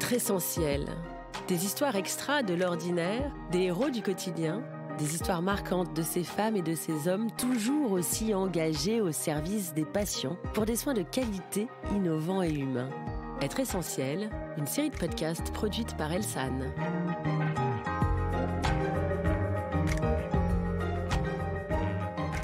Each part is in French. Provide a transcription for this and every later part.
Très sensuel. Des histoires extra de l'ordinaire, des héros du quotidien, des histoires marquantes de ces femmes et de ces hommes toujours aussi engagés au service des patients pour des soins de qualité, innovants et humains. Être essentiel, une série de podcasts produite par Elsan.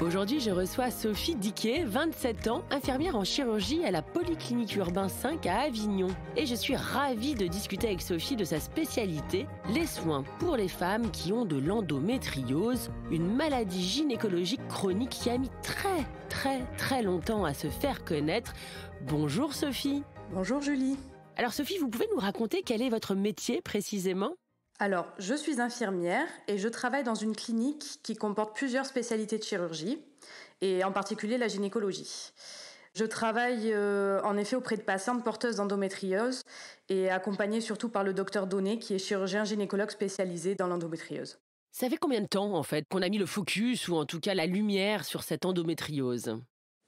Aujourd'hui, je reçois Sophie Diquet, 27 ans, infirmière en chirurgie à la Polyclinique Urbain 5 à Avignon. Et je suis ravie de discuter avec Sophie de sa spécialité, les soins pour les femmes qui ont de l'endométriose, une maladie gynécologique chronique qui a mis très longtemps à se faire connaître. Bonjour Sophie. Bonjour Julie. Alors Sophie, vous pouvez nous raconter quel est votre métier précisément ? Alors, je suis infirmière et je travaille dans une clinique qui comporte plusieurs spécialités de chirurgie, et en particulier la gynécologie. Je travaille en effet auprès de patientes porteuses d'endométriose et accompagnée surtout par le docteur Donné, qui est chirurgien gynécologue spécialisé dans l'endométriose. Ça fait combien de temps en fait qu'on a mis le focus ou en tout cas la lumière sur cette endométriose ?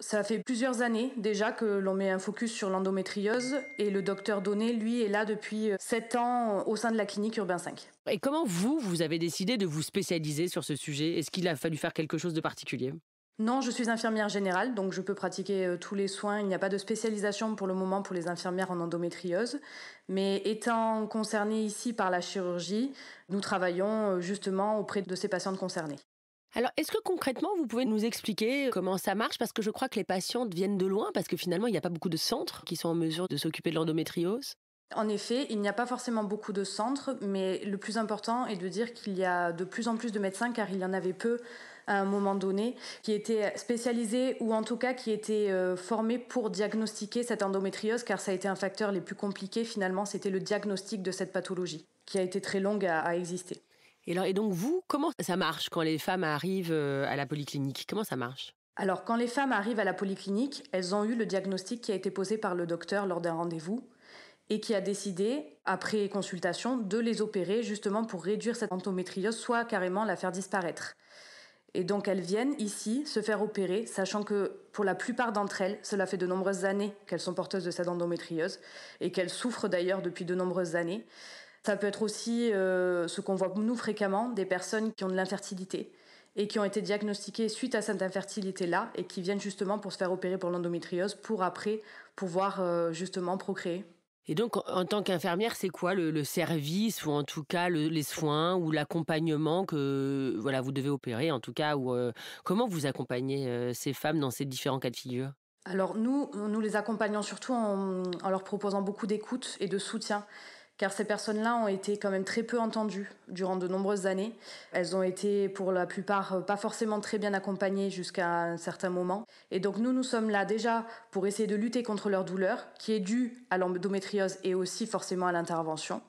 Ça fait plusieurs années déjà que l'on met un focus sur l'endométriose et le docteur Donné, lui, est là depuis 7 ans au sein de la clinique Urbain 5. Et comment vous avez décidé de vous spécialiser sur ce sujet ? Est-ce qu'il a fallu faire quelque chose de particulier ? Non, je suis infirmière générale, donc je peux pratiquer tous les soins. Il n'y a pas de spécialisation pour le moment pour les infirmières en endométriose. Mais étant concernée ici par la chirurgie, nous travaillons justement auprès de ces patientes concernées. Alors, est-ce que concrètement, vous pouvez nous expliquer comment ça marche ? Parce que je crois que les patientes viennent de loin, parce que finalement, il n'y a pas beaucoup de centres qui sont en mesure de s'occuper de l'endométriose. En effet, il n'y a pas forcément beaucoup de centres, mais le plus important est de dire qu'il y a de plus en plus de médecins, car il y en avait peu à un moment donné, qui étaient spécialisés ou en tout cas qui étaient formés pour diagnostiquer cette endométriose, car ça a été un facteur les plus compliqués finalement, c'était le diagnostic de cette pathologie, qui a été très longue à exister. Et donc vous, comment ça marche quand les femmes arrivent à la polyclinique ? Comment ça marche ? Alors, quand les femmes arrivent à la polyclinique, elles ont eu le diagnostic qui a été posé par le docteur lors d'un rendez-vous et qui a décidé, après consultation, de les opérer justement pour réduire cette endométriose, soit carrément la faire disparaître. Et donc elles viennent ici se faire opérer, sachant que pour la plupart d'entre elles, cela fait de nombreuses années qu'elles sont porteuses de cette endométriose et qu'elles souffrent d'ailleurs depuis de nombreuses années. Ça peut être aussi ce qu'on voit nous fréquemment, des personnes qui ont de l'infertilité et qui ont été diagnostiquées suite à cette infertilité-là et qui viennent justement pour se faire opérer pour l'endométriose pour après pouvoir justement procréer. Et donc, en tant qu'infirmière, c'est quoi le service ou en tout cas les soins ou l'accompagnement que vous devez opérer en tout cas ou comment vous accompagnez ces femmes dans ces différents cas de figure ? Alors nous les accompagnons surtout en leur proposant beaucoup d'écoute et de soutien. Car ces personnes-là ont été quand même très peu entendues durant de nombreuses années. Elles ont été, pour la plupart, pas forcément très bien accompagnées jusqu'à un certain moment. Et donc nous sommes là déjà pour essayer de lutter contre leur douleur, qui est due à l'endométriose et aussi forcément à l'intervention.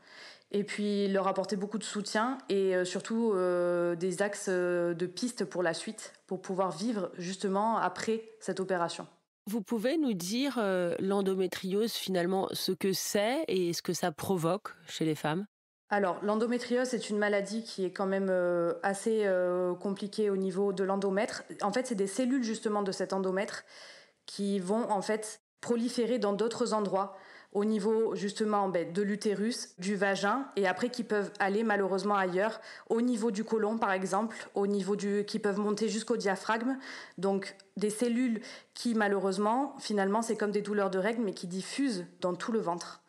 Et puis leur apporter beaucoup de soutien et surtout des axes de pistes pour la suite, pour pouvoir vivre justement après cette opération. Vous pouvez nous dire l'endométriose finalement, ce que c'est et ce que ça provoque chez les femmes ? Alors, l'endométriose, c'est une maladie qui est quand même assez compliquée au niveau de l'endomètre. En fait, c'est des cellules justement de cet endomètre qui vont en fait proliférer dans d'autres endroits au niveau justement de l'utérus, du vagin et après qui peuvent aller malheureusement ailleurs, au niveau du côlon par exemple, qui peuvent monter jusqu'au diaphragme. Donc des cellules qui malheureusement, finalement, c'est comme des douleurs de règles mais qui diffusent dans tout le ventre.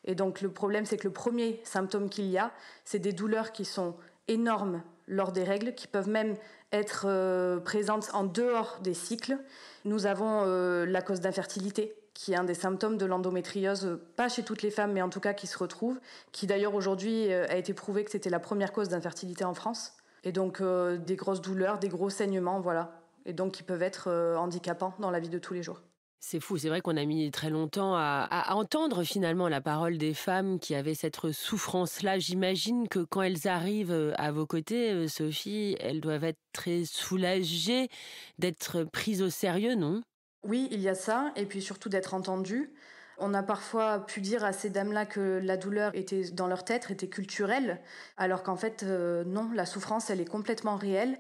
Et donc le problème, c'est que le premier symptôme qu'il y a, c'est des douleurs qui sont énormes lors des règles, qui peuvent même être présentes en dehors des cycles. Nous avons la cause d'infertilité, qui est un des symptômes de l'endométriose, pas chez toutes les femmes, mais en tout cas qui se retrouve, qui d'ailleurs aujourd'hui a été prouvé que c'était la première cause d'infertilité en France. Et donc des grosses douleurs, des gros saignements, voilà. Et donc qui peuvent être handicapants dans la vie de tous les jours. C'est fou, c'est vrai qu'on a mis très longtemps à entendre finalement la parole des femmes qui avaient cette souffrance-là. J'imagine que quand elles arrivent à vos côtés, Sophie, elles doivent être très soulagées d'être prises au sérieux, non ? Oui, il y a ça, et puis surtout d'être entendues. On a parfois pu dire à ces dames-là que la douleur était dans leur tête, était culturelle, alors qu'en fait, non, la souffrance, elle est complètement réelle.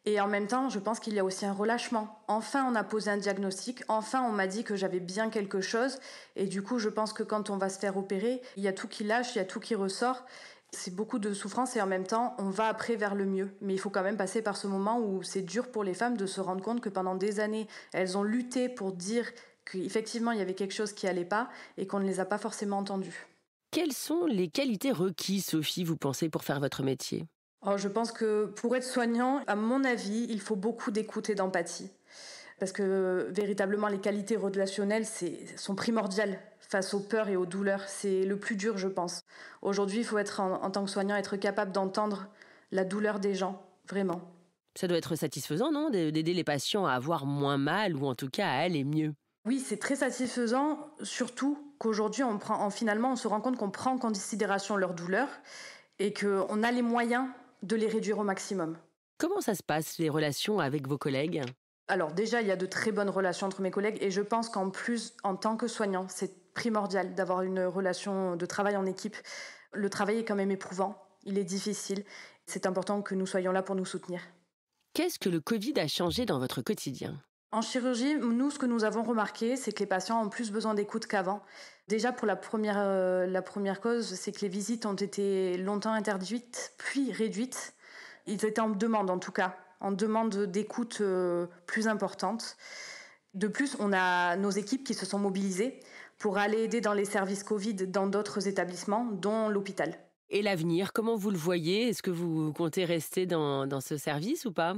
Et en même temps, je pense qu'il y a aussi un relâchement. Enfin, on a posé un diagnostic. Enfin, on m'a dit que j'avais bien quelque chose. Et du coup, je pense que quand on va se faire opérer, il y a tout qui lâche, il y a tout qui ressort. C'est beaucoup de souffrance et en même temps, on va après vers le mieux. Mais il faut quand même passer par ce moment où c'est dur pour les femmes de se rendre compte que pendant des années, elles ont lutté pour dire qu'effectivement, il y avait quelque chose qui allait pas et qu'on ne les a pas forcément entendues. Quelles sont les qualités requises, Sophie, vous pensez, pour faire votre métier ? Je pense que pour être soignant, à mon avis, il faut beaucoup d'écoute et d'empathie. Parce que véritablement, les qualités relationnelles sont primordiales face aux peurs et aux douleurs. C'est le plus dur, je pense. Aujourd'hui, il faut être, en tant que soignant, être capable d'entendre la douleur des gens, vraiment. Ça doit être satisfaisant, non, d'aider les patients à avoir moins mal ou en tout cas à aller mieux. Oui, c'est très satisfaisant, surtout qu'aujourd'hui, finalement, on se rend compte qu'on prend en considération leurs douleurs et qu'on a les moyens de les réduire au maximum. Comment ça se passe, les relations avec vos collègues ? Alors déjà, il y a de très bonnes relations entre mes collègues et je pense qu'en plus, en tant que soignant, c'est primordial d'avoir une relation de travail en équipe. Le travail est quand même éprouvant, il est difficile. C'est important que nous soyons là pour nous soutenir. Qu'est-ce que le Covid a changé dans votre quotidien ? En chirurgie, nous, ce que nous avons remarqué, c'est que les patients ont plus besoin d'écoute qu'avant. Déjà, pour la première cause, c'est que les visites ont été longtemps interdites, puis réduites. Ils étaient en demande, en tout cas, en demande d'écoute plus importante. De plus, on a nos équipes qui se sont mobilisées pour aller aider dans les services Covid dans d'autres établissements, dont l'hôpital. Et l'avenir, comment vous le voyez ? Est-ce que vous comptez rester dans ce service ou pas ?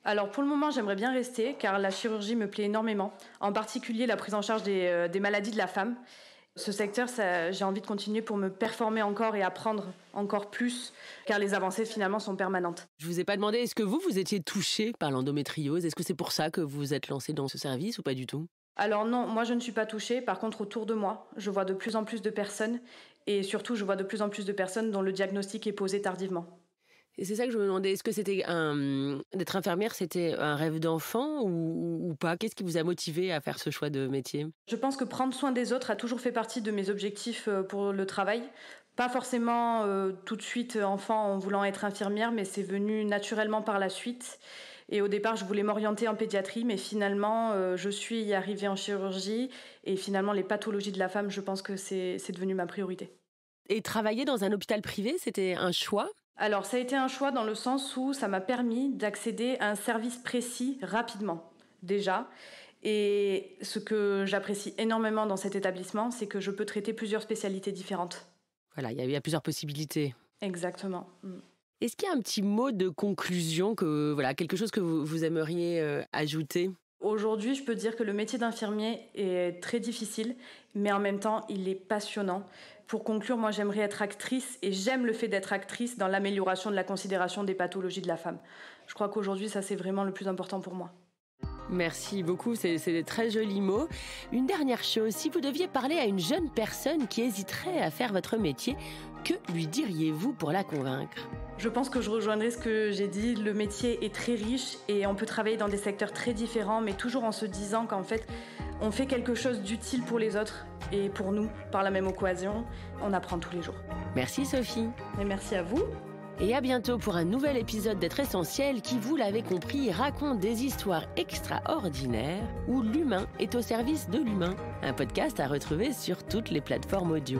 Alors pour le moment, j'aimerais bien rester car la chirurgie me plaît énormément, en particulier la prise en charge des maladies de la femme. Ce secteur, j'ai envie de continuer pour me performer encore et apprendre encore plus car les avancées finalement sont permanentes. Je vous ai pas demandé, est-ce que vous étiez touchée par l'endométriose ? Est-ce que c'est pour ça que vous vous êtes lancée dans ce service ou pas du tout ? Alors non, moi je ne suis pas touchée. Par contre, autour de moi, je vois de plus en plus de personnes et surtout, je vois de plus en plus de personnes dont le diagnostic est posé tardivement. Et c'est ça que je me demandais, est-ce que d'être infirmière, c'était un rêve d'enfant ou pas ? Qu'est-ce qui vous a motivé à faire ce choix de métier ? Je pense que prendre soin des autres a toujours fait partie de mes objectifs pour le travail. Pas forcément tout de suite enfant en voulant être infirmière, mais c'est venu naturellement par la suite. Et au départ, je voulais m'orienter en pédiatrie, mais finalement, je suis arrivée en chirurgie. Et finalement, les pathologies de la femme, je pense que c'est devenu ma priorité. Et travailler dans un hôpital privé, c'était un choix ? Alors, ça a été un choix dans le sens où ça m'a permis d'accéder à un service précis rapidement, déjà. Et ce que j'apprécie énormément dans cet établissement, c'est que je peux traiter plusieurs spécialités différentes. Voilà, il y a plusieurs possibilités. Exactement. Est-ce qu'il y a un petit mot de conclusion, quelque chose que vous aimeriez ajouter ? Aujourd'hui, je peux dire que le métier d'infirmier est très difficile, mais en même temps, il est passionnant. Pour conclure, moi, j'aimerais être actrice et j'aime le fait d'être actrice dans l'amélioration de la considération des pathologies de la femme. Je crois qu'aujourd'hui, ça, c'est vraiment le plus important pour moi. Merci beaucoup, c'est des très jolis mots. Une dernière chose, si vous deviez parler à une jeune personne qui hésiterait à faire votre métier, que lui diriez-vous pour la convaincre ? Je pense que je rejoindrai ce que j'ai dit. Le métier est très riche et on peut travailler dans des secteurs très différents, mais toujours en se disant qu'en fait, on fait quelque chose d'utile pour les autres et pour nous, par la même occasion. On apprend tous les jours. Merci Sophie. Et merci à vous. Et à bientôt pour un nouvel épisode d'Être Essentiel qui, vous l'avez compris, raconte des histoires extraordinaires où l'humain est au service de l'humain. Un podcast à retrouver sur toutes les plateformes audio.